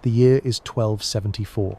The year is 1274.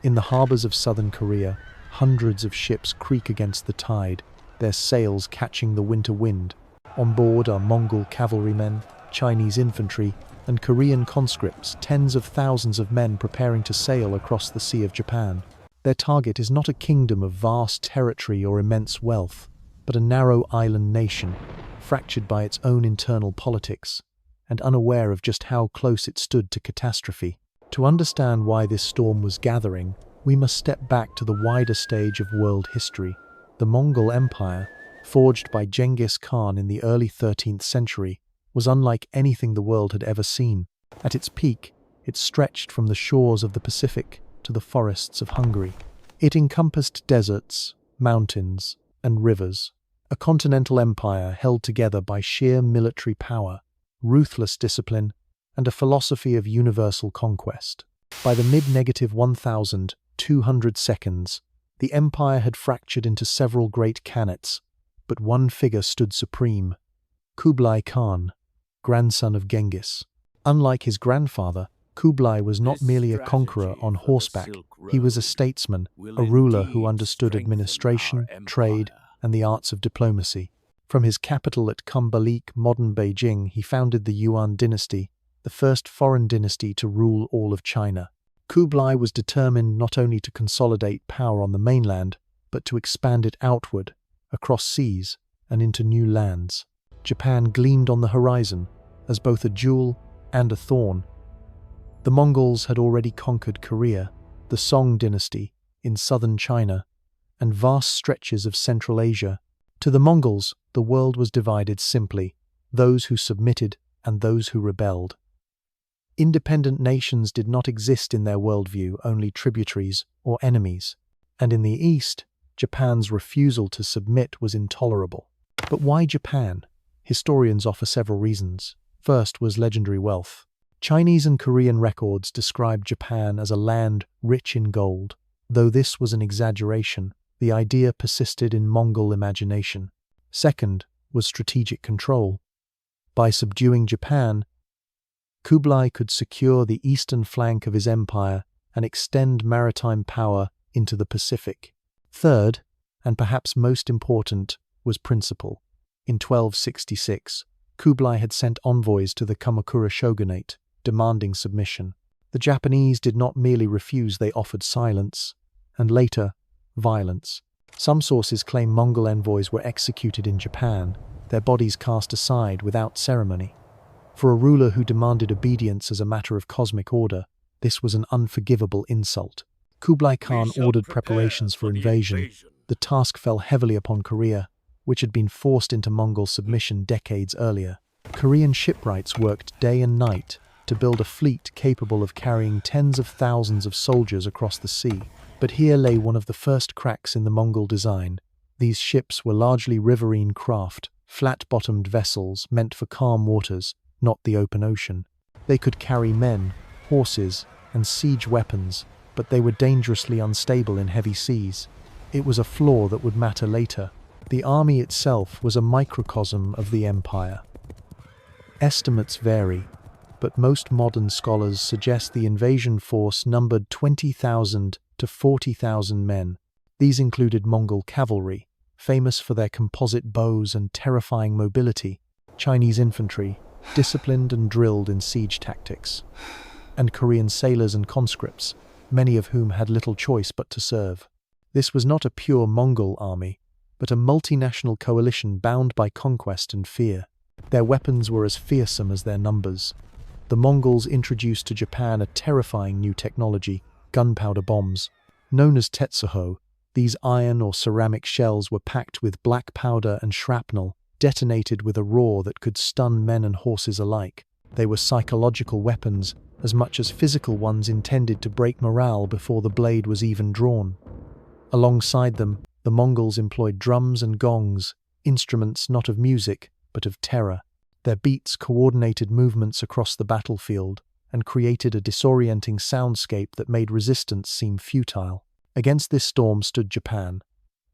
In the harbors of southern Korea, hundreds of ships creak against the tide, their sails catching the winter wind. On board are Mongol cavalrymen, Chinese infantry, and Korean conscripts, tens of thousands of men preparing to sail across the Sea of Japan. Their target is not a kingdom of vast territory or immense wealth, but a narrow island nation, fractured by its own internal politics, and unaware of just how close it stood to catastrophe. To understand why this storm was gathering, we must step back to the wider stage of world history. The Mongol Empire, forged by Genghis Khan in the early 13th century, was unlike anything the world had ever seen. At its peak, it stretched from the shores of the Pacific to the forests of Hungary. It encompassed deserts, mountains, and rivers, a continental empire held together by sheer military power, ruthless discipline, and a philosophy of universal conquest. By the mid-1200 seconds, the empire had fractured into several great khanates, but one figure stood supreme: Kublai Khan, grandson of Genghis. Unlike his grandfather, Kublai was not merely a conqueror on horseback, he was a statesman, a ruler who understood administration, trade, and the arts of diplomacy. From his capital at Kumbalik, modern Beijing, he founded the Yuan dynasty, the first foreign dynasty to rule all of China. Kublai was determined not only to consolidate power on the mainland, but to expand it outward, across seas, and into new lands. Japan gleamed on the horizon, as both a jewel and a thorn. The Mongols had already conquered Korea, the Song dynasty, in southern China, and vast stretches of Central Asia. To the Mongols, the world was divided simply: those who submitted and those who rebelled. Independent nations did not exist in their worldview, only tributaries or enemies. And in the East, Japan's refusal to submit was intolerable. But why Japan? Historians offer several reasons. First was legendary wealth. Chinese and Korean records describe Japan as a land rich in gold. Though this was an exaggeration, the idea persisted in Mongol imagination. Second was strategic control. By subduing Japan, Kublai could secure the eastern flank of his empire and extend maritime power into the Pacific. Third, and perhaps most important, was principle. In 1266, Kublai had sent envoys to the Kamakura shogunate, demanding submission. The Japanese did not merely refuse, they offered silence, and later, violence. Some sources claim Mongol envoys were executed in Japan, their bodies cast aside without ceremony. For a ruler who demanded obedience as a matter of cosmic order, this was an unforgivable insult. Kublai Khan ordered preparations for invasion. The task fell heavily upon Korea, which had been forced into Mongol submission decades earlier. Korean shipwrights worked day and night to build a fleet capable of carrying tens of thousands of soldiers across the sea. But here lay one of the first cracks in the Mongol design. These ships were largely riverine craft, flat-bottomed vessels meant for calm waters, not the open ocean. They could carry men, horses, and siege weapons, but they were dangerously unstable in heavy seas. It was a flaw that would matter later. The army itself was a microcosm of the empire. Estimates vary, but most modern scholars suggest the invasion force numbered 20,000 to 40,000 men. These included Mongol cavalry, famous for their composite bows and terrifying mobility, Chinese infantry, disciplined and drilled in siege tactics, and Korean sailors and conscripts, many of whom had little choice but to serve. This was not a pure Mongol army, but a multinational coalition bound by conquest and fear. Their weapons were as fearsome as their numbers. The Mongols introduced to Japan a terrifying new technology, gunpowder bombs. Known as tetsuho, these iron or ceramic shells were packed with black powder and shrapnel, detonated with a roar that could stun men and horses alike. They were psychological weapons, as much as physical ones intended to break morale before the blade was even drawn. Alongside them, the Mongols employed drums and gongs, instruments not of music, but of terror. Their beats coordinated movements across the battlefield and created a disorienting soundscape that made resistance seem futile. Against this storm stood Japan.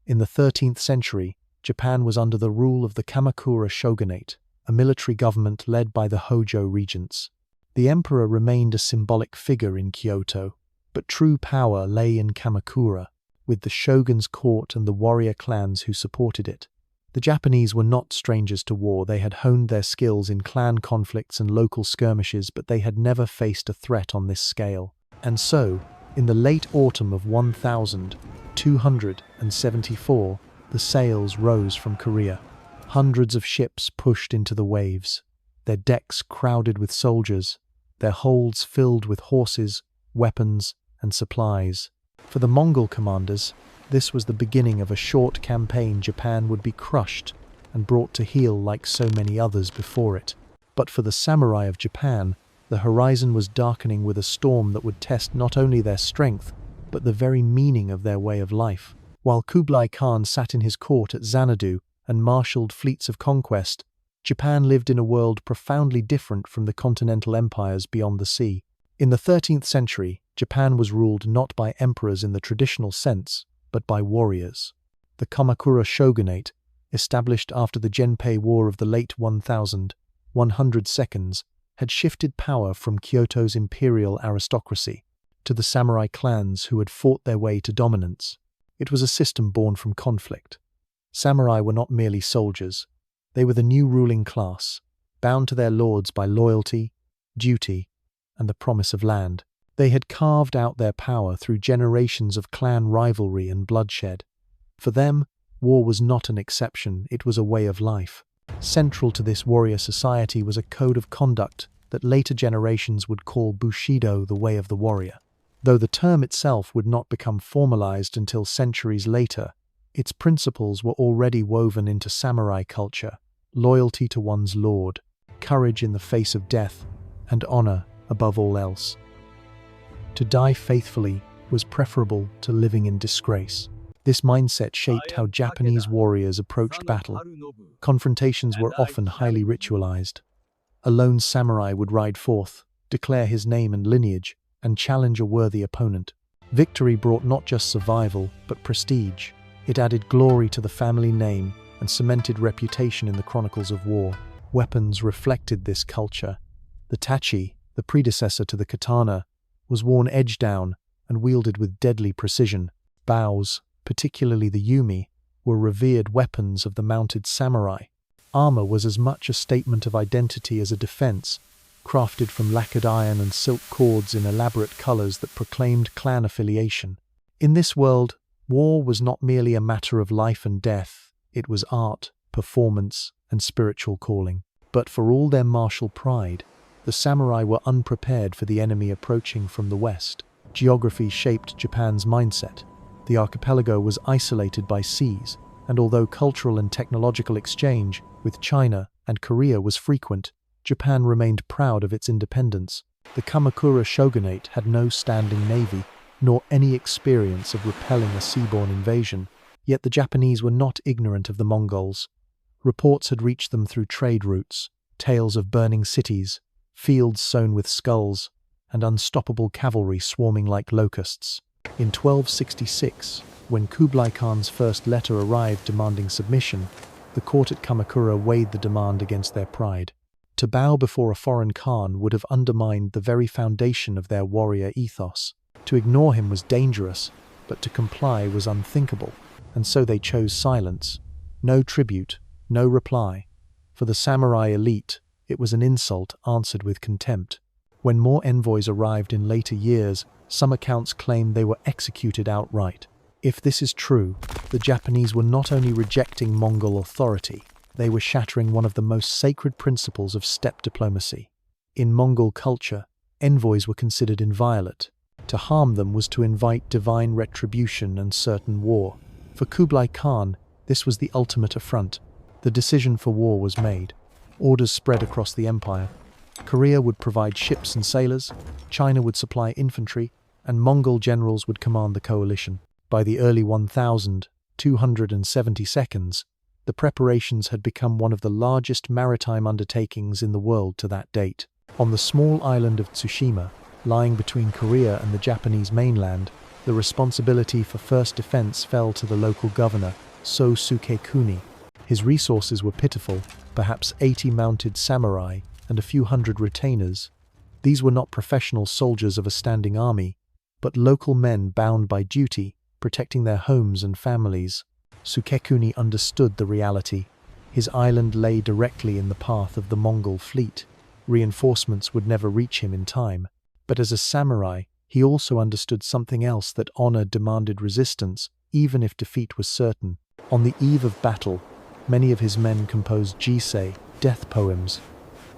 In the 13th century, Japan was under the rule of the Kamakura Shogunate, a military government led by the Hojo regents. The emperor remained a symbolic figure in Kyoto, but true power lay in Kamakura, with the shogun's court and the warrior clans who supported it. The Japanese were not strangers to war. They had honed their skills in clan conflicts and local skirmishes, but they had never faced a threat on this scale. And so, in the late autumn of 1274, the sails rose from Korea. Hundreds of ships pushed into the waves, their decks crowded with soldiers, their holds filled with horses, weapons, and supplies. For the Mongol commanders, this was the beginning of a short campaign. Japan would be crushed and brought to heel like so many others before it. But for the samurai of Japan, the horizon was darkening with a storm that would test not only their strength, but the very meaning of their way of life. While Kublai Khan sat in his court at Xanadu and marshaled fleets of conquest, Japan lived in a world profoundly different from the continental empires beyond the sea. In the 13th century, Japan was ruled not by emperors in the traditional sense, but by warriors. The Kamakura Shogunate, established after the Genpei War of the late 1100s, had shifted power from Kyoto's imperial aristocracy to the samurai clans who had fought their way to dominance. It was a system born from conflict. Samurai were not merely soldiers. They were the new ruling class, bound to their lords by loyalty, duty, and the promise of land. They had carved out their power through generations of clan rivalry and bloodshed. For them, war was not an exception, it was a way of life. Central to this warrior society was a code of conduct that later generations would call Bushido, the way of the warrior. Though the term itself would not become formalized until centuries later, its principles were already woven into samurai culture: loyalty to one's lord, courage in the face of death, and honor above all else. To die faithfully was preferable to living in disgrace. This mindset shaped how Japanese warriors approached battle. Confrontations were often highly ritualized. A lone samurai would ride forth, declare his name and lineage, and challenge a worthy opponent. Victory brought not just survival, but prestige. It added glory to the family name and cemented reputation in the chronicles of war. Weapons reflected this culture. The tachi, the predecessor to the katana, was worn edge down and wielded with deadly precision. Bows, particularly the yumi, were revered weapons of the mounted samurai. Armor was as much a statement of identity as a defense, crafted from lacquered iron and silk cords in elaborate colors that proclaimed clan affiliation. In this world, war was not merely a matter of life and death, it was art, performance, and spiritual calling. But for all their martial pride, the samurai were unprepared for the enemy approaching from the west. Geography shaped Japan's mindset. The archipelago was isolated by seas, and although cultural and technological exchange with China and Korea was frequent, Japan remained proud of its independence. The Kamakura Shogunate had no standing navy, nor any experience of repelling a seaborne invasion, yet the Japanese were not ignorant of the Mongols. Reports had reached them through trade routes, tales of burning cities, fields sown with skulls, and unstoppable cavalry swarming like locusts. In 1266, when Kublai Khan's first letter arrived demanding submission, the court at Kamakura weighed the demand against their pride. To bow before a foreign Khan would have undermined the very foundation of their warrior ethos. To ignore him was dangerous, but to comply was unthinkable, and so they chose silence. No tribute, no reply. For the samurai elite, it was an insult answered with contempt. When more envoys arrived in later years, some accounts claim they were executed outright. If this is true, the Japanese were not only rejecting Mongol authority, they were shattering one of the most sacred principles of steppe diplomacy. In Mongol culture, envoys were considered inviolate. To harm them was to invite divine retribution and certain war. For Kublai Khan, this was the ultimate affront. The decision for war was made. Orders spread across the empire. Korea would provide ships and sailors, China would supply infantry, and Mongol generals would command the coalition. By the early 1272s, the preparations had become one of the largest maritime undertakings in the world to that date. On the small island of Tsushima, lying between Korea and the Japanese mainland, the responsibility for first defense fell to the local governor, So Sukekuni. His resources were pitiful, perhaps 80 mounted samurai and a few hundred retainers. These were not professional soldiers of a standing army, but local men bound by duty, protecting their homes and families. Sukekuni understood the reality. His island lay directly in the path of the Mongol fleet. Reinforcements would never reach him in time. But as a samurai, he also understood something else, that honor demanded resistance, even if defeat was certain. On the eve of battle, many of his men composed jisei, death poems.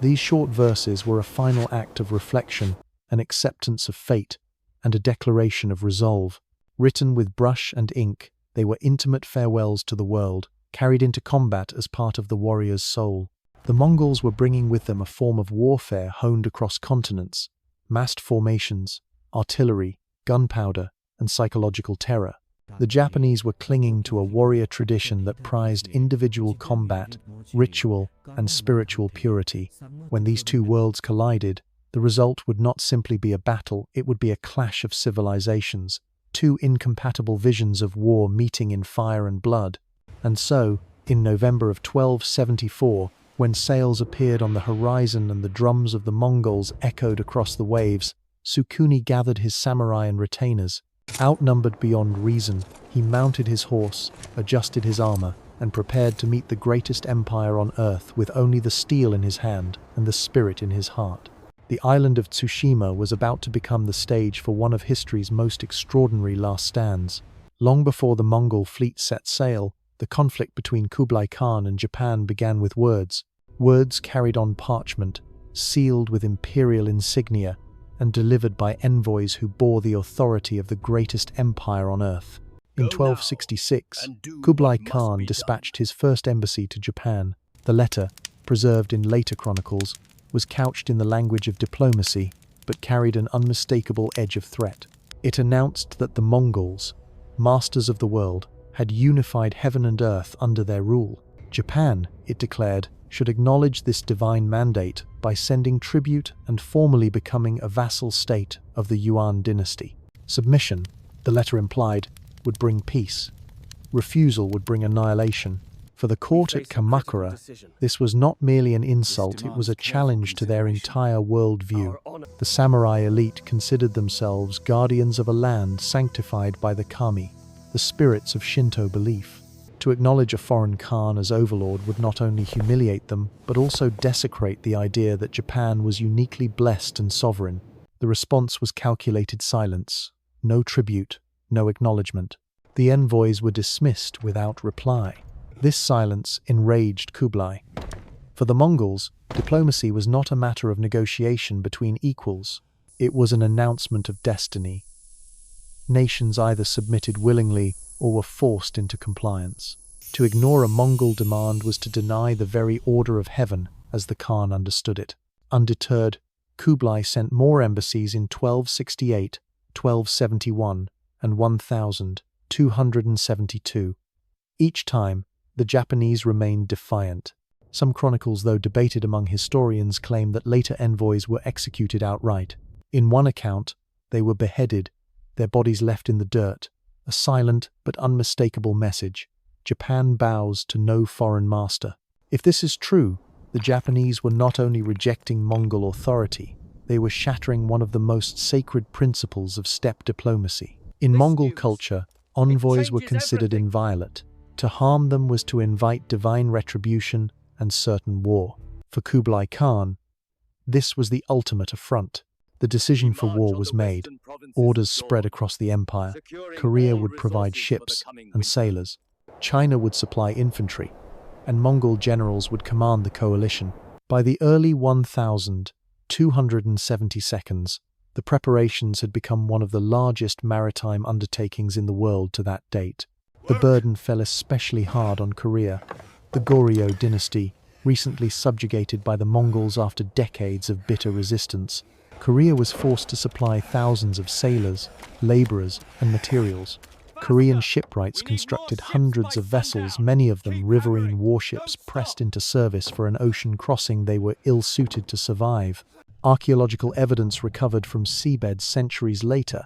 These short verses were a final act of reflection, an acceptance of fate, and a declaration of resolve. Written with brush and ink, they were intimate farewells to the world, carried into combat as part of the warrior's soul. The Mongols were bringing with them a form of warfare honed across continents, massed formations, artillery, gunpowder, and psychological terror. The Japanese were clinging to a warrior tradition that prized individual combat, ritual, and spiritual purity. When these two worlds collided, the result would not simply be a battle, it would be a clash of civilizations, two incompatible visions of war meeting in fire and blood. And so, in November of 1274, when sails appeared on the horizon and the drums of the Mongols echoed across the waves, Sukekuni gathered his samurai and retainers. Outnumbered beyond reason, he mounted his horse, adjusted his armor, and prepared to meet the greatest empire on earth with only the steel in his hand and the spirit in his heart. The island of Tsushima was about to become the stage for one of history's most extraordinary last stands. Long before the Mongol fleet set sail, the conflict between Kublai Khan and Japan began with words carried on parchment, sealed with imperial insignia, and delivered by envoys who bore the authority of the greatest empire on earth. In 1266, Kublai Khan dispatched his first embassy to Japan. The letter, preserved in later chronicles, was couched in the language of diplomacy, but carried an unmistakable edge of threat. It announced that the Mongols, masters of the world, had unified heaven and earth under their rule. Japan, it declared, should acknowledge this divine mandate by sending tribute and formally becoming a vassal state of the Yuan dynasty. Submission, the letter implied, would bring peace. Refusal would bring annihilation. For the court at Kamakura, this was not merely an insult, it was a challenge to their entire worldview. The samurai elite considered themselves guardians of a land sanctified by the kami, the spirits of Shinto belief. To acknowledge a foreign Khan as overlord would not only humiliate them, but also desecrate the idea that Japan was uniquely blessed and sovereign. The response was calculated silence. No tribute, no acknowledgement. The envoys were dismissed without reply. This silence enraged Kublai. For the Mongols, diplomacy was not a matter of negotiation between equals. It was an announcement of destiny. Nations either submitted willingly or were forced into compliance. To ignore a Mongol demand was to deny the very order of heaven as the Khan understood it. Undeterred, Kublai sent more embassies in 1268, 1271, and 1272. Each time, the Japanese remained defiant. Some chronicles, though debated among historians, claim that later envoys were executed outright. In one account, they were beheaded, their bodies left in the dirt, a silent but unmistakable message. Japan bows to no foreign master. If this is true, the Japanese were not only rejecting Mongol authority, they were shattering one of the most sacred principles of steppe diplomacy. In Mongol culture, envoys were considered inviolate. To harm them was to invite divine retribution and certain war. For Kublai Khan, this was the ultimate affront. The decision for war was made. Orders spread across the empire. Korea would provide ships and sailors. China would supply infantry, and Mongol generals would command the coalition. By the early 1272s, the preparations had become one of the largest maritime undertakings in the world to that date. The burden fell especially hard on Korea. The Goryeo dynasty, recently subjugated by the Mongols after decades of bitter resistance, Korea was forced to supply thousands of sailors, laborers, and materials. Korean shipwrights constructed hundreds of vessels, many of them riverine warships pressed into service for an ocean crossing they were ill-suited to survive. Archaeological evidence recovered from seabeds centuries later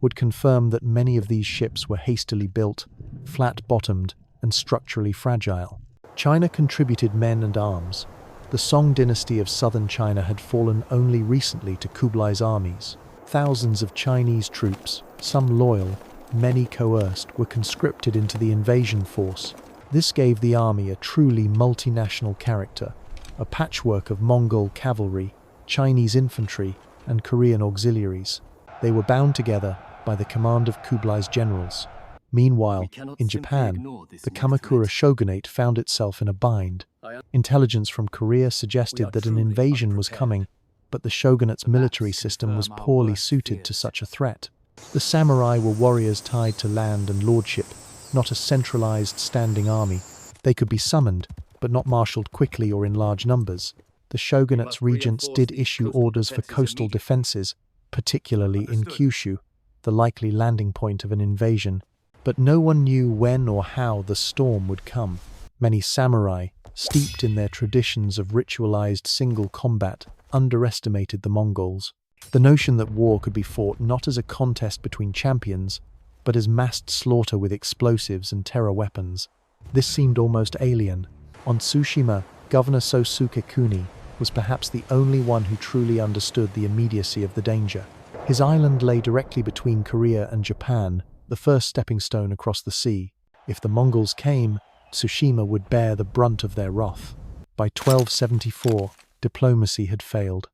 would confirm that many of these ships were hastily built, flat-bottomed, and structurally fragile. China contributed men and arms, The Song dynasty of southern China had fallen only recently to Kublai's armies. Thousands of Chinese troops, some loyal, many coerced, were conscripted into the invasion force. This gave the army a truly multinational character, a patchwork of Mongol cavalry, Chinese infantry, and Korean auxiliaries. They were bound together by the command of Kublai's generals. Meanwhile, in Japan, the Kamakura shogunate found itself in a bind. Intelligence from Korea suggested that an invasion was coming, but the shogunate's military system was poorly suited to such a threat. The samurai were warriors tied to land and lordship, not a centralized standing army. They could be summoned, but not marshaled quickly or in large numbers. The shogunate's regents did issue orders for coastal defenses, particularly in Kyushu, the likely landing point of an invasion. But no one knew when or how the storm would come. Many samurai, steeped in their traditions of ritualized single combat, underestimated the Mongols. The notion that war could be fought not as a contest between champions, but as massed slaughter with explosives and terror weapons. This seemed almost alien. On Tsushima, Governor Sukekuni was perhaps the only one who truly understood the immediacy of the danger. His island lay directly between Korea and Japan, the first stepping stone across the sea. If the Mongols came, Tsushima would bear the brunt of their wrath. By 1274, diplomacy had failed.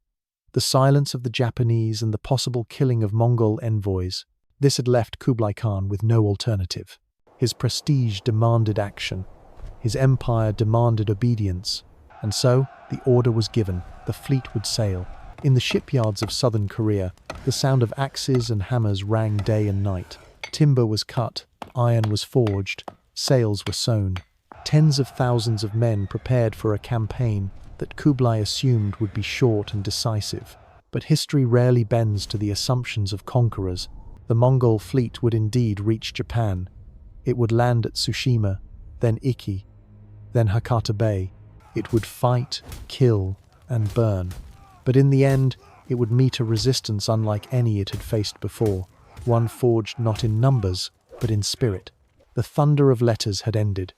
The silence of the Japanese and the possible killing of Mongol envoys, this had left Kublai Khan with no alternative. His prestige demanded action. His empire demanded obedience. And so, the order was given. The fleet would sail. In the shipyards of southern Korea, the sound of axes and hammers rang day and night. Timber was cut, iron was forged, sails were sewn. Tens of thousands of men prepared for a campaign that Kublai assumed would be short and decisive. But history rarely bends to the assumptions of conquerors. The Mongol fleet would indeed reach Japan. It would land at Tsushima, then Iki, then Hakata Bay. It would fight, kill, and burn. But in the end, it would meet a resistance unlike any it had faced before, one forged not in numbers, but in spirit. The thunder of letters had ended.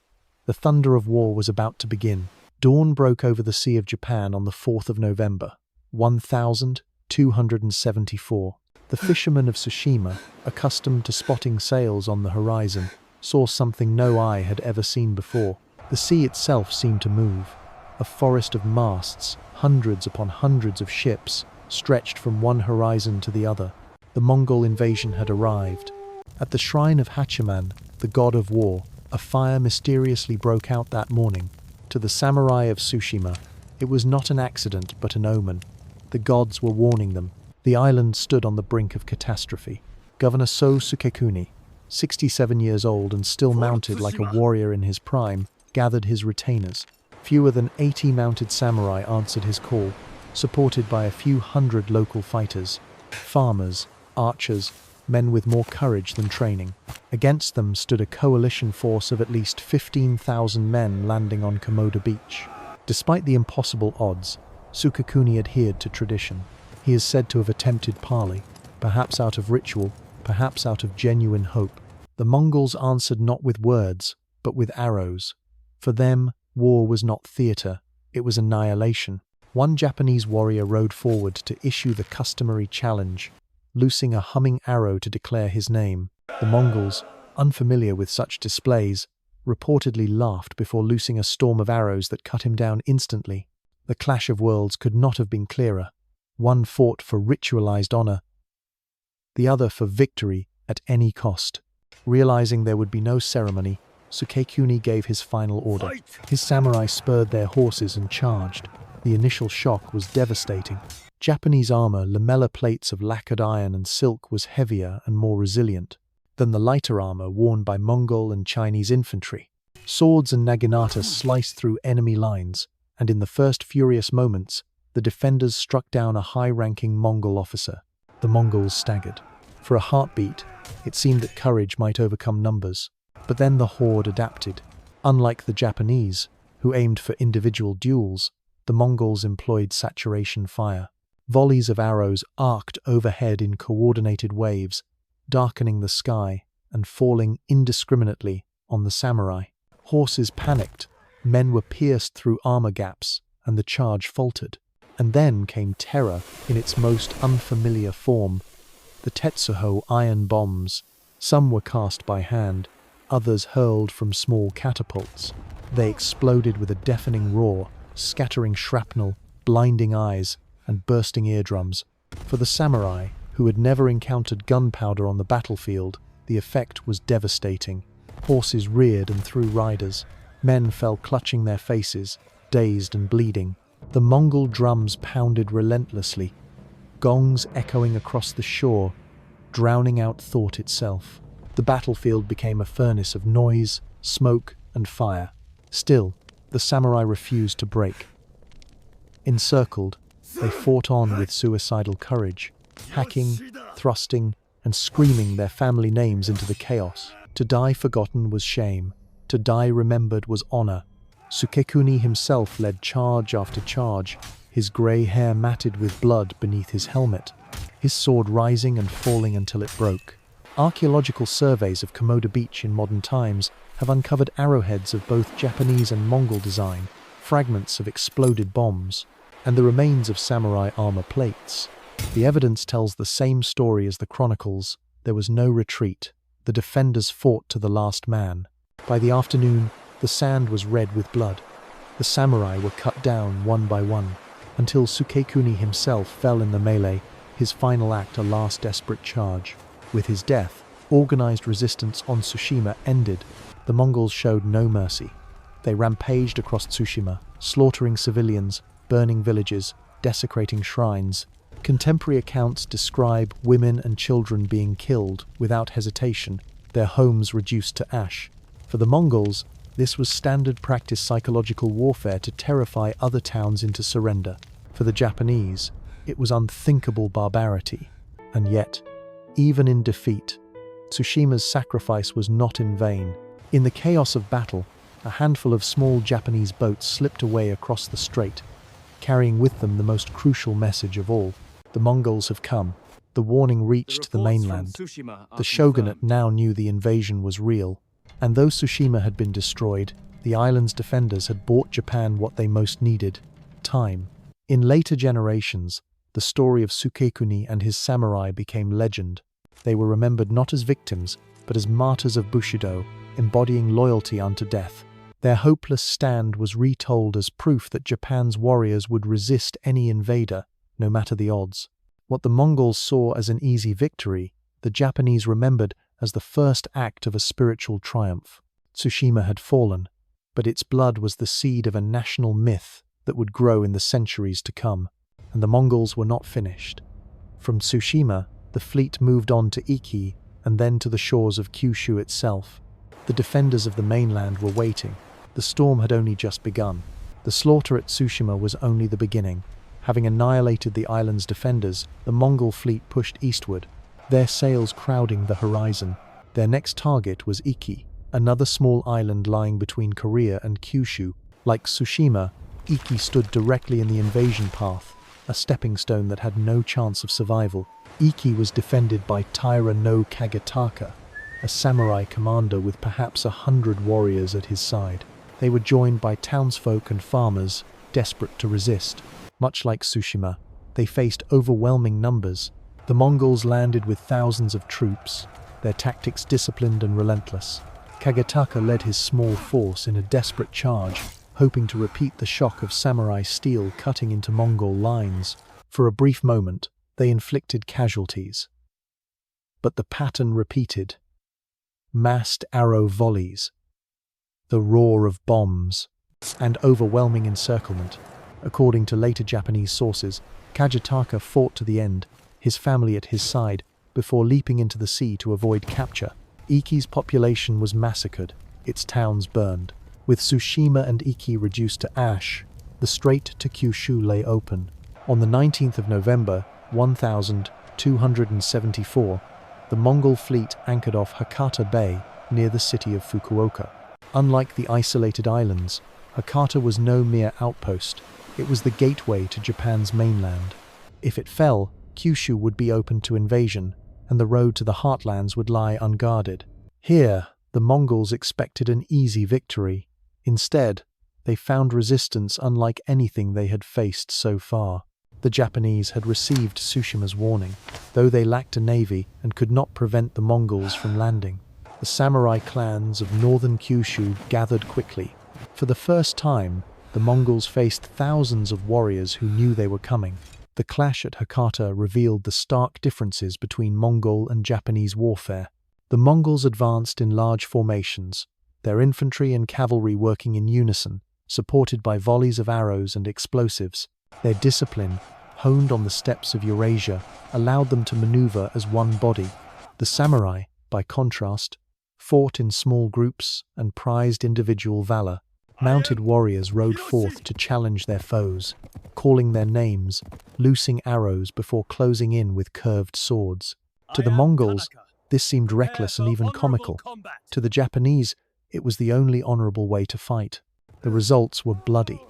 The thunder of war was about to begin. Dawn broke over the Sea of Japan on the 4th of November, 1274. The fishermen of Tsushima, accustomed to spotting sails on the horizon, saw something no eye had ever seen before. The sea itself seemed to move. A forest of masts, hundreds upon hundreds of ships, stretched from one horizon to the other. The Mongol invasion had arrived. At the shrine of Hachiman, the god of war, a fire mysteriously broke out that morning. To the samurai of Tsushima, it was not an accident but an omen. The gods were warning them. The island stood on the brink of catastrophe. Governor Sukekuni, 67 years old and still mounted like a warrior in his prime, gathered his retainers. Fewer than 80 mounted samurai answered his call, supported by a few hundred local fighters, farmers, archers, men with more courage than training. Against them stood a coalition force of at least 15,000 men landing on Komoda beach. Despite the impossible odds, Sukekuni adhered to tradition. He is said to have attempted parley, perhaps out of ritual, perhaps out of genuine hope. The Mongols answered not with words, but with arrows. For them, war was not theatre, it was annihilation. One Japanese warrior rode forward to issue the customary challenge, loosing a humming arrow to declare his name. The Mongols, unfamiliar with such displays, reportedly laughed before loosing a storm of arrows that cut him down instantly. The clash of worlds could not have been clearer. One fought for ritualized honor, the other for victory at any cost. Realizing there would be no ceremony, Sukekuni gave his final order. His samurai spurred their horses and charged. The initial shock was devastating. Japanese armor, lamellar plates of lacquered iron and silk, was heavier and more resilient than the lighter armor worn by Mongol and Chinese infantry. Swords and naginata sliced through enemy lines, and in the first furious moments, the defenders struck down a high-ranking Mongol officer. The Mongols staggered. For a heartbeat, it seemed that courage might overcome numbers. But then the horde adapted. Unlike the Japanese, who aimed for individual duels, the Mongols employed saturation fire. Volleys of arrows arced overhead in coordinated waves, darkening the sky and falling indiscriminately on the samurai. Horses panicked. Men were pierced through armor gaps. and the charge faltered. And then came terror in its most unfamiliar form. The Tetsuho iron bombs. Some were cast by hand, others hurled from small catapults. They exploded with a deafening roar, scattering shrapnel, blinding eyes, and bursting eardrums. For the samurai, who had never encountered gunpowder on the battlefield, the effect was devastating. Horses reared and threw riders. Men fell clutching their faces, dazed and bleeding. The Mongol drums pounded relentlessly, gongs echoing across the shore, drowning out thought itself. The battlefield became a furnace of noise, smoke, and fire. Still, the samurai refused to break. Encircled, they fought on with suicidal courage, hacking, thrusting, and screaming their family names into the chaos. To die forgotten was shame. To die remembered was honor. Sukekuni himself led charge after charge, his grey hair matted with blood beneath his helmet, his sword rising and falling until it broke. Archaeological surveys of Komoda Beach in modern times have uncovered arrowheads of both Japanese and Mongol design, fragments of exploded bombs, and the remains of samurai armor plates. The evidence tells the same story as the chronicles. There was no retreat. The defenders fought to the last man. By the afternoon, the sand was red with blood. The samurai were cut down one by one, until Sukekuni himself fell in the melee, his final act a last desperate charge. With his death, organized resistance on Tsushima ended. The Mongols showed no mercy. They rampaged across Tsushima, slaughtering civilians, burning villages, desecrating shrines. Contemporary accounts describe women and children being killed without hesitation, their homes reduced to ash. For the Mongols, this was standard practice psychological warfare to terrify other towns into surrender. For the Japanese, it was unthinkable barbarity. And yet, even in defeat, Tsushima's sacrifice was not in vain. In the chaos of battle, a handful of small Japanese boats slipped away across the strait, carrying with them the most crucial message of all. The Mongols have come. The warning reached the mainland. The shogunate now knew the invasion was real. And though Tsushima had been destroyed, the island's defenders had bought Japan what they most needed: time. In later generations, the story of Sukekuni and his samurai became legend. They were remembered not as victims, but as martyrs of Bushido, embodying loyalty unto death. Their hopeless stand was retold as proof that Japan's warriors would resist any invader, no matter the odds. What the Mongols saw as an easy victory, the Japanese remembered as the first act of a spiritual triumph. Tsushima had fallen, but its blood was the seed of a national myth that would grow in the centuries to come. And the Mongols were not finished. From Tsushima, the fleet moved on to Iki and then to the shores of Kyushu itself. The defenders of the mainland were waiting. The storm had only just begun. The slaughter at Tsushima was only the beginning. Having annihilated the island's defenders, the Mongol fleet pushed eastward, their sails crowding the horizon. Their next target was Iki, another small island lying between Korea and Kyushu. Like Tsushima, Iki stood directly in the invasion path, a stepping stone that had no chance of survival. Iki was defended by Taira no Kagetaka, a samurai commander with perhaps 100 warriors at his side. They were joined by townsfolk and farmers, desperate to resist. Much like Tsushima, they faced overwhelming numbers. The Mongols landed with thousands of troops, their tactics disciplined and relentless. Kagetaka led his small force in a desperate charge, hoping to repeat the shock of samurai steel cutting into Mongol lines. For a brief moment, they inflicted casualties. But the pattern repeated. Massed arrow volleys, the roar of bombs, and overwhelming encirclement. According to later Japanese sources, Kagetaka fought to the end, his family at his side, before leaping into the sea to avoid capture. Iki's population was massacred, its towns burned. With Tsushima and Iki reduced to ash, the strait to Kyushu lay open. On the 19th of November, 1274, the Mongol fleet anchored off Hakata Bay near the city of Fukuoka. Unlike the isolated islands, Hakata was no mere outpost. It was the gateway to Japan's mainland. If it fell, Kyushu would be open to invasion, and the road to the heartlands would lie unguarded. Here, the Mongols expected an easy victory. Instead, they found resistance unlike anything they had faced so far. The Japanese had received Tsushima's warning, though they lacked a navy and could not prevent the Mongols from landing. The samurai clans of northern Kyushu gathered quickly. For the first time, the Mongols faced thousands of warriors who knew they were coming. The clash at Hakata revealed the stark differences between Mongol and Japanese warfare. The Mongols advanced in large formations, their infantry and cavalry working in unison, supported by volleys of arrows and explosives. Their discipline, honed on the steppes of Eurasia, allowed them to maneuver as one body. The samurai, by contrast, fought in small groups and prized individual valor. Mounted warriors rode forth to challenge their foes, calling their names, loosing arrows before closing in with curved swords. To the Mongols, this seemed reckless and even comical. To the Japanese, it was the only honorable way to fight. The results were bloody.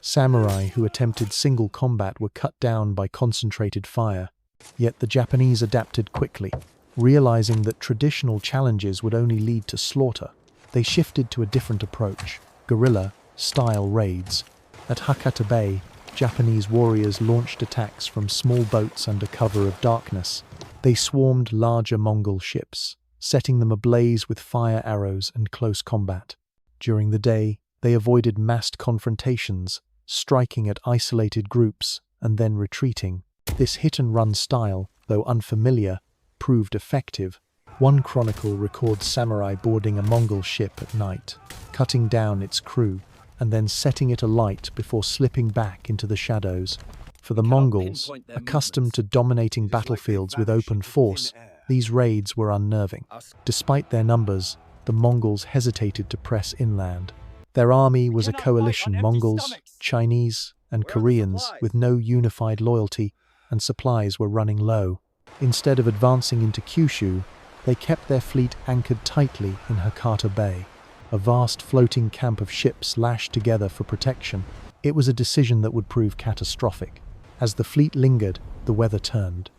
Samurai who attempted single combat were cut down by concentrated fire. Yet the Japanese adapted quickly, realizing that traditional challenges would only lead to slaughter. They shifted to a different approach: guerrilla-style raids. At Hakata Bay, Japanese warriors launched attacks from small boats under cover of darkness. They swarmed larger Mongol ships, setting them ablaze with fire arrows and close combat. During the day, they avoided massed confrontations, striking at isolated groups and then retreating. This hit-and-run style, though unfamiliar, proved effective. One chronicle records samurai boarding a Mongol ship at night, cutting down its crew, and then setting it alight before slipping back into the shadows. For the Mongols, accustomed to dominating battlefields with open force, these raids were unnerving. Despite their numbers, the Mongols hesitated to press inland. Their army was a coalition: Mongols, Chinese, and Koreans, with no unified loyalty, and supplies were running low. Instead of advancing into Kyushu, they kept their fleet anchored tightly in Hakata Bay, a vast floating camp of ships lashed together for protection. It was a decision that would prove catastrophic. As the fleet lingered, the weather turned.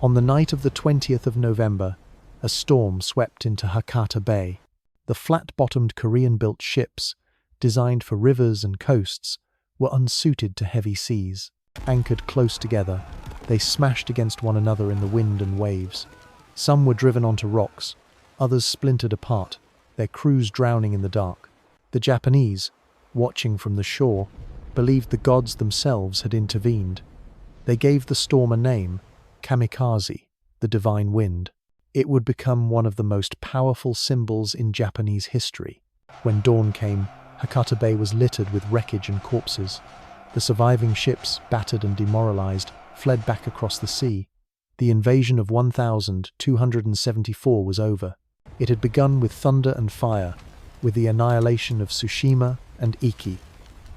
On the night of the 20th of November, a storm swept into Hakata Bay. The flat-bottomed Korean-built ships, designed for rivers and coasts, were unsuited to heavy seas. Anchored close together, they smashed against one another in the wind and waves. Some were driven onto rocks, others splintered apart, their crews drowning in the dark. The Japanese, watching from the shore, believed the gods themselves had intervened. They gave the storm a name: Kamikaze, the divine wind. It would become one of the most powerful symbols in Japanese history. When dawn came, Hakata Bay was littered with wreckage and corpses. The surviving ships, battered and demoralized, fled back across the sea. The invasion of 1274 was over. It had begun with thunder and fire, with the annihilation of Tsushima and Iki.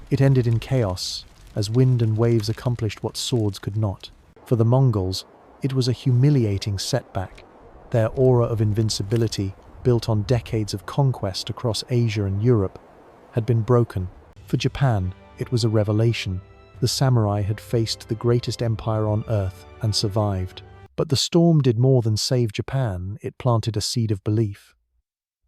It ended in chaos, as wind and waves accomplished what swords could not. For the Mongols, it was a humiliating setback. Their aura of invincibility, built on decades of conquest across Asia and Europe, had been broken. For Japan, it was a revelation. The samurai had faced the greatest empire on earth and survived. But the storm did more than save Japan, it planted a seed of belief.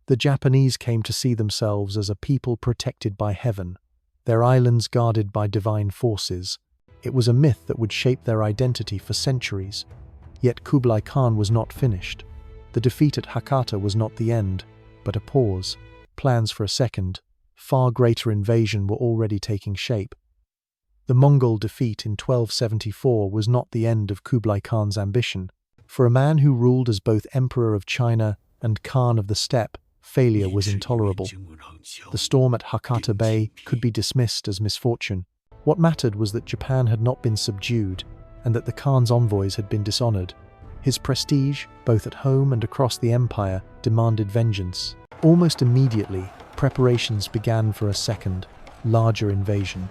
The Japanese came to see themselves as a people protected by heaven, their islands guarded by divine forces. It was a myth that would shape their identity for centuries. Yet Kublai Khan was not finished. The defeat at Hakata was not the end, but a pause. Plans for a second, far greater invasion were already taking shape. The Mongol defeat in 1274 was not the end of Kublai Khan's ambition. For a man who ruled as both Emperor of China and Khan of the Steppe, failure was intolerable. The storm at Hakata Bay could be dismissed as misfortune. What mattered was that Japan had not been subdued, and that the Khan's envoys had been dishonored. His prestige, both at home and across the empire, demanded vengeance. Almost immediately, preparations began for a second, larger invasion.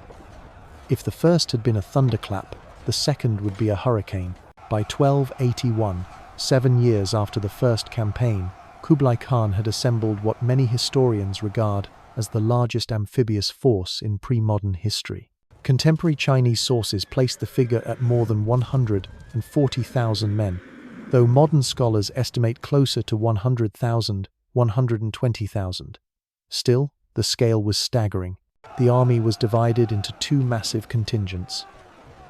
If the first had been a thunderclap, the second would be a hurricane. By 1281, 7 years after the first campaign, Kublai Khan had assembled what many historians regard as the largest amphibious force in pre-modern history. Contemporary Chinese sources place the figure at more than 140,000 men, though modern scholars estimate closer to 100,000, 120,000. Still, the scale was staggering. The army was divided into two massive contingents.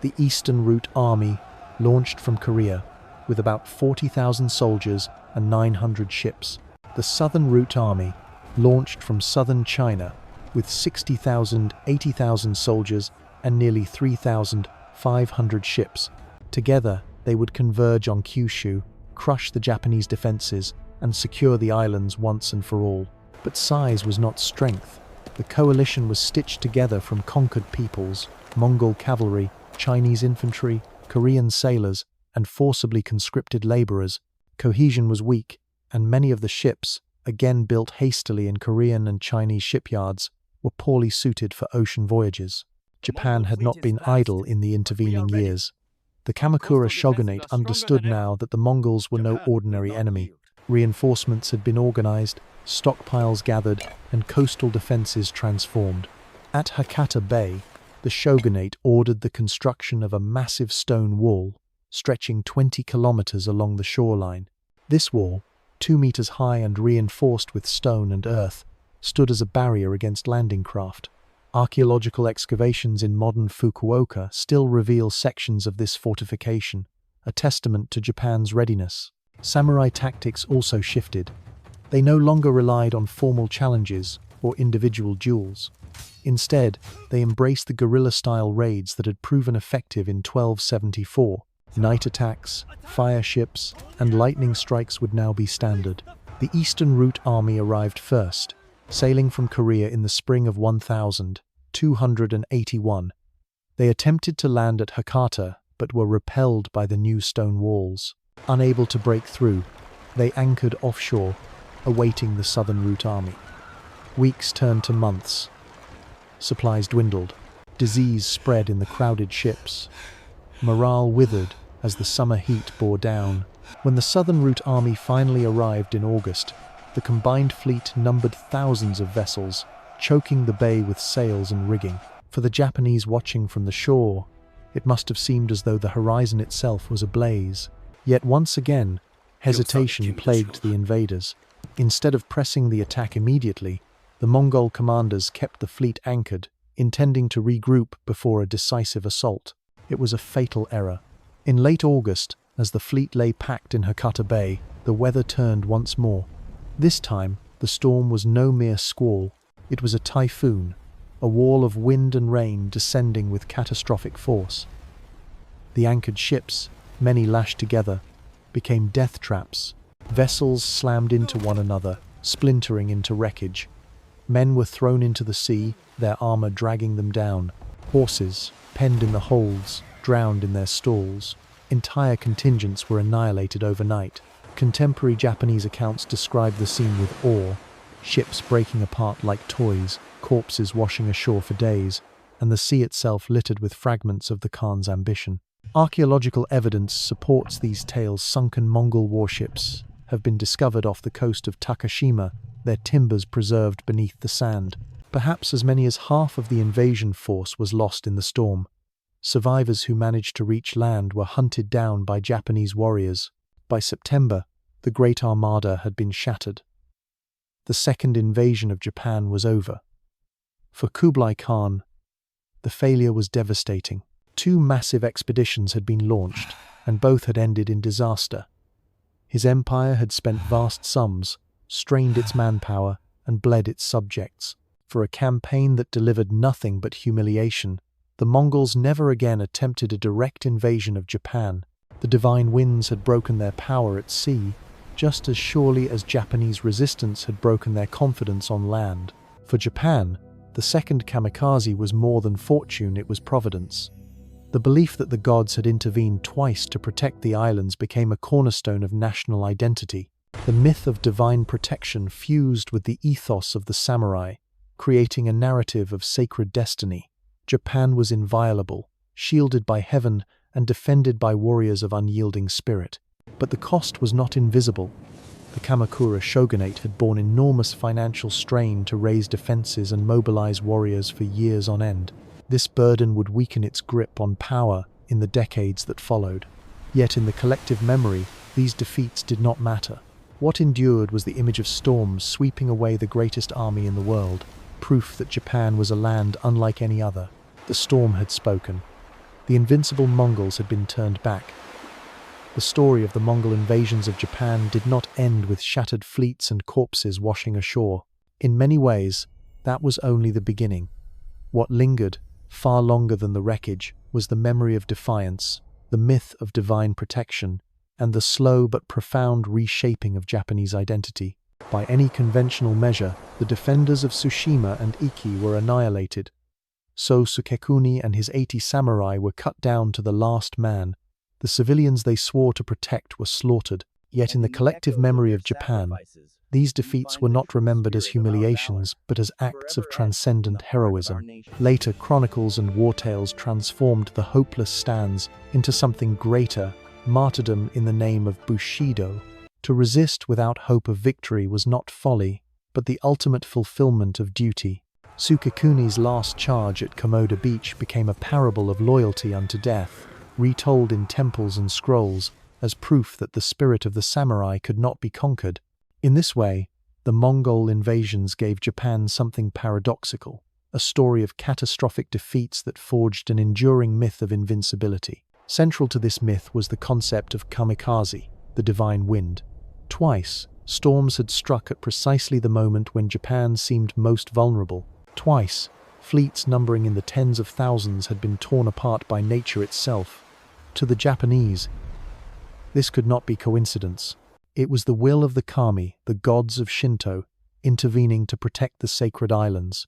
The Eastern Route Army launched from Korea with about 40,000 soldiers and 900 ships. The Southern Route Army launched from southern China with 60,000, 80,000 soldiers and nearly 3,500 ships. Together, they would converge on Kyushu, crush the Japanese defenses, and secure the islands once and for all. But size was not strength. The coalition was stitched together from conquered peoples, Mongol cavalry, Chinese infantry, Korean sailors, and forcibly conscripted laborers. Cohesion was weak, and many of the ships, again built hastily in Korean and Chinese shipyards, were poorly suited for ocean voyages. Japan had not been idle in the intervening years. The Kamakura shogunate understood now that the Mongols were no ordinary enemy. Reinforcements had been organized, stockpiles gathered, and coastal defenses transformed. At Hakata Bay, the shogunate ordered the construction of a massive stone wall, stretching 20 kilometers along the shoreline. This wall, 2 meters high and reinforced with stone and earth, stood as a barrier against landing craft. Archaeological excavations in modern Fukuoka still reveal sections of this fortification, a testament to Japan's readiness. Samurai tactics also shifted. They no longer relied on formal challenges or individual duels. Instead, they embraced the guerrilla-style raids that had proven effective in 1274. Night attacks, fire ships, and lightning strikes would now be standard. The Eastern Route Army arrived first, sailing from Korea in the spring of 1281. They attempted to land at Hakata, but were repelled by the new stone walls. Unable to break through, they anchored offshore, awaiting the Southern Route Army. Weeks turned to months. Supplies dwindled. Disease spread in the crowded ships. Morale withered as the summer heat bore down. When the Southern Route Army finally arrived in August, the combined fleet numbered thousands of vessels, choking the bay with sails and rigging. For the Japanese watching from the shore, it must have seemed as though the horizon itself was ablaze. Yet once again, hesitation plagued the invaders. Instead of pressing the attack immediately, the Mongol commanders kept the fleet anchored, intending to regroup before a decisive assault. It was a fatal error. In late August, as the fleet lay packed in Hakata Bay, the weather turned once more. This time, the storm was no mere squall. It was a typhoon, a wall of wind and rain descending with catastrophic force. The anchored ships, many lashed together, became death traps. Vessels slammed into one another, splintering into wreckage. Men were thrown into the sea, their armor dragging them down. Horses, penned in the holds, drowned in their stalls. Entire contingents were annihilated overnight. Contemporary Japanese accounts describe the scene with awe. Ships breaking apart like toys, corpses washing ashore for days, and the sea itself littered with fragments of the Khan's ambition. Archaeological evidence supports these tales. Sunken Mongol warships have been discovered off the coast of Takashima, their timbers preserved beneath the sand. Perhaps as many as half of the invasion force was lost in the storm. Survivors who managed to reach land were hunted down by Japanese warriors. By September, the Great Armada had been shattered. The second invasion of Japan was over. For Kublai Khan, the failure was devastating. 2 massive expeditions had been launched, and both had ended in disaster. His empire had spent vast sums, strained its manpower, and bled its subjects. For a campaign that delivered nothing but humiliation, the Mongols never again attempted a direct invasion of Japan. The divine winds had broken their power at sea, just as surely as Japanese resistance had broken their confidence on land. For Japan, the second Kamikaze was more than fortune, it was providence. The belief that the gods had intervened twice to protect the islands became a cornerstone of national identity. The myth of divine protection fused with the ethos of the samurai, creating a narrative of sacred destiny. Japan was inviolable, shielded by heaven and defended by warriors of unyielding spirit. But the cost was not invisible. The Kamakura shogunate had borne enormous financial strain to raise defenses and mobilize warriors for years on end. This burden would weaken its grip on power in the decades that followed. Yet in the collective memory, these defeats did not matter. What endured was the image of storms sweeping away the greatest army in the world. proof that Japan was a land unlike any other. The storm had spoken. The invincible Mongols had been turned back. The story of the Mongol invasions of Japan did not end with shattered fleets and corpses washing ashore. In many ways, that was only the beginning. What lingered, far longer than the wreckage, was the memory of defiance, the myth of divine protection, and the slow but profound reshaping of Japanese identity. By any conventional measure, the defenders of Tsushima and Iki were annihilated. So Sukekuni and his 80 samurai were cut down to the last man. The civilians they swore to protect were slaughtered. Yet in the collective memory of Japan, these defeats were not remembered as humiliations, but as acts of transcendent heroism. Later, chronicles and war tales transformed the hopeless stands into something greater, martyrdom in the name of Bushido. To resist without hope of victory was not folly, but the ultimate fulfillment of duty. Sukekuni's last charge at Komoda beach became a parable of loyalty unto death, retold in temples and scrolls as proof that the spirit of the samurai could not be conquered. In this way, the Mongol invasions gave Japan something paradoxical, a story of catastrophic defeats that forged an enduring myth of invincibility. Central to this myth was the concept of Kamikaze, the divine wind. Twice, storms had struck at precisely the moment when Japan seemed most vulnerable. Twice, fleets numbering in the tens of thousands had been torn apart by nature itself. To the Japanese, this could not be coincidence. It was the will of the kami, the gods of Shinto, intervening to protect the sacred islands.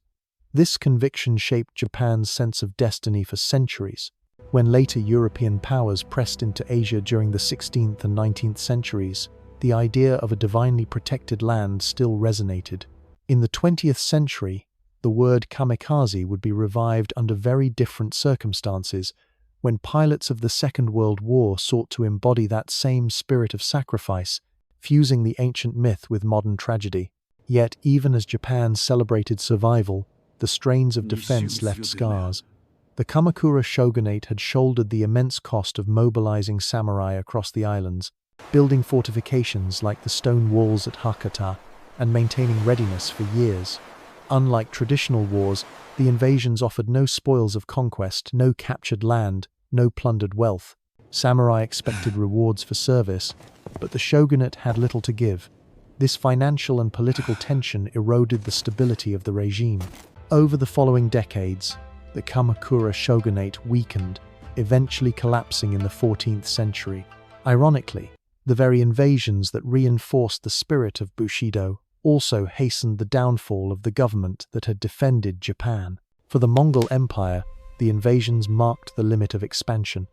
This conviction shaped Japan's sense of destiny for centuries. When later European powers pressed into Asia during the 16th and 19th centuries, the idea of a divinely protected land still resonated. In the 20th century, the word kamikaze would be revived under very different circumstances, when pilots of the Second World War sought to embody that same spirit of sacrifice, fusing the ancient myth with modern tragedy. Yet, even as Japan celebrated survival, the strains of defense left scars. The Kamakura shogunate had shouldered the immense cost of mobilizing samurai across the islands, building fortifications like the stone walls at Hakata, and maintaining readiness for years. Unlike traditional wars, the invasions offered no spoils of conquest, no captured land, no plundered wealth. Samurai expected rewards for service, but the shogunate had little to give. This financial and political tension eroded the stability of the regime. Over the following decades, the Kamakura shogunate weakened, eventually collapsing in the 14th century. Ironically, the very invasions that reinforced the spirit of Bushido also hastened the downfall of the government that had defended Japan. For the Mongol Empire, the invasions marked the limit of expansion.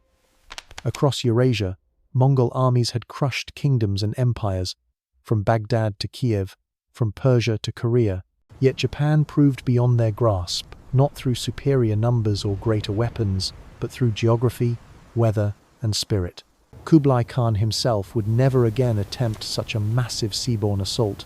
Across Eurasia, Mongol armies had crushed kingdoms and empires, from Baghdad to Kiev, from Persia to Korea. Yet Japan proved beyond their grasp, not through superior numbers or greater weapons, but through geography, weather, and spirit. Kublai Khan himself would never again attempt such a massive seaborne assault.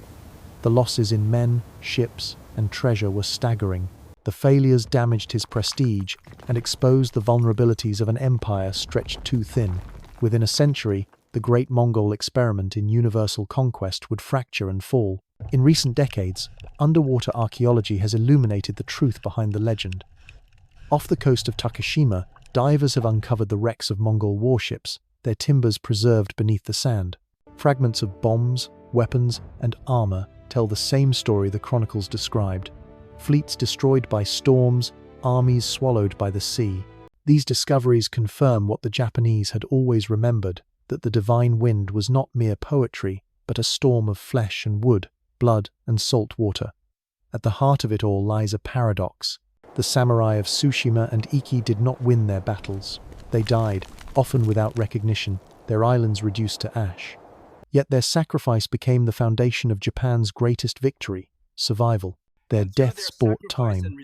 The losses in men, ships, and treasure were staggering. The failures damaged his prestige and exposed the vulnerabilities of an empire stretched too thin. Within a century, the great Mongol experiment in universal conquest would fracture and fall. In recent decades, underwater archaeology has illuminated the truth behind the legend. Off the coast of Takashima, divers have uncovered the wrecks of Mongol warships, their timbers preserved beneath the sand. Fragments of bombs, weapons, and armor tell the same story the chronicles described. Fleets destroyed by storms, armies swallowed by the sea. These discoveries confirm what the Japanese had always remembered, that the divine wind was not mere poetry, but a storm of flesh and wood, blood and salt water. At the heart of it all lies a paradox. The samurai of Tsushima and Iki did not win their battles. They died, often without recognition, their islands reduced to ash. Yet their sacrifice became the foundation of Japan's greatest victory, survival. Their deaths bought time,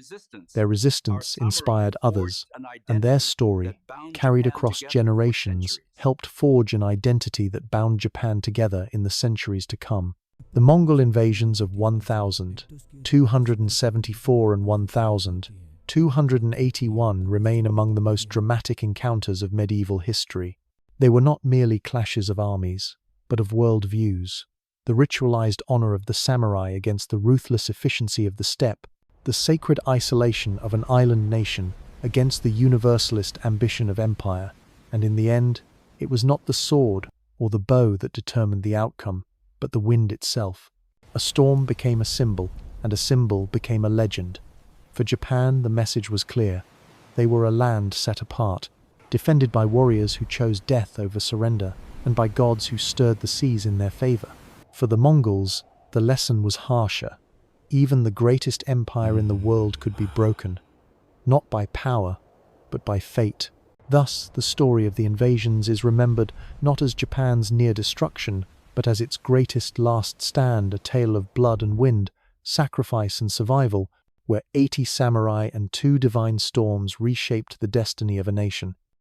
their resistance inspired others, and their story, carried across generations, helped forge an identity that bound Japan together in the centuries to come. The Mongol invasions of 1274 and 1281 remain among the most dramatic encounters of medieval history. They were not merely clashes of armies, but of world views. The ritualized honor of the samurai against the ruthless efficiency of the steppe, the sacred isolation of an island nation against the universalist ambition of empire, and in the end, it was not the sword or the bow that determined the outcome, but the wind itself. A storm became a symbol, and a symbol became a legend. For Japan, the message was clear. They were a land set apart, defended by warriors who chose death over surrender, and by gods who stirred the seas in their favor. For the Mongols, the lesson was harsher. Even the greatest empire in the world could be broken, not by power, but by fate. Thus, the story of the invasions is remembered not as Japan's near destruction, but as its greatest last stand, a tale of blood and wind, sacrifice and survival, where 80 samurai and 2 divine storms reshaped the destiny of a nation.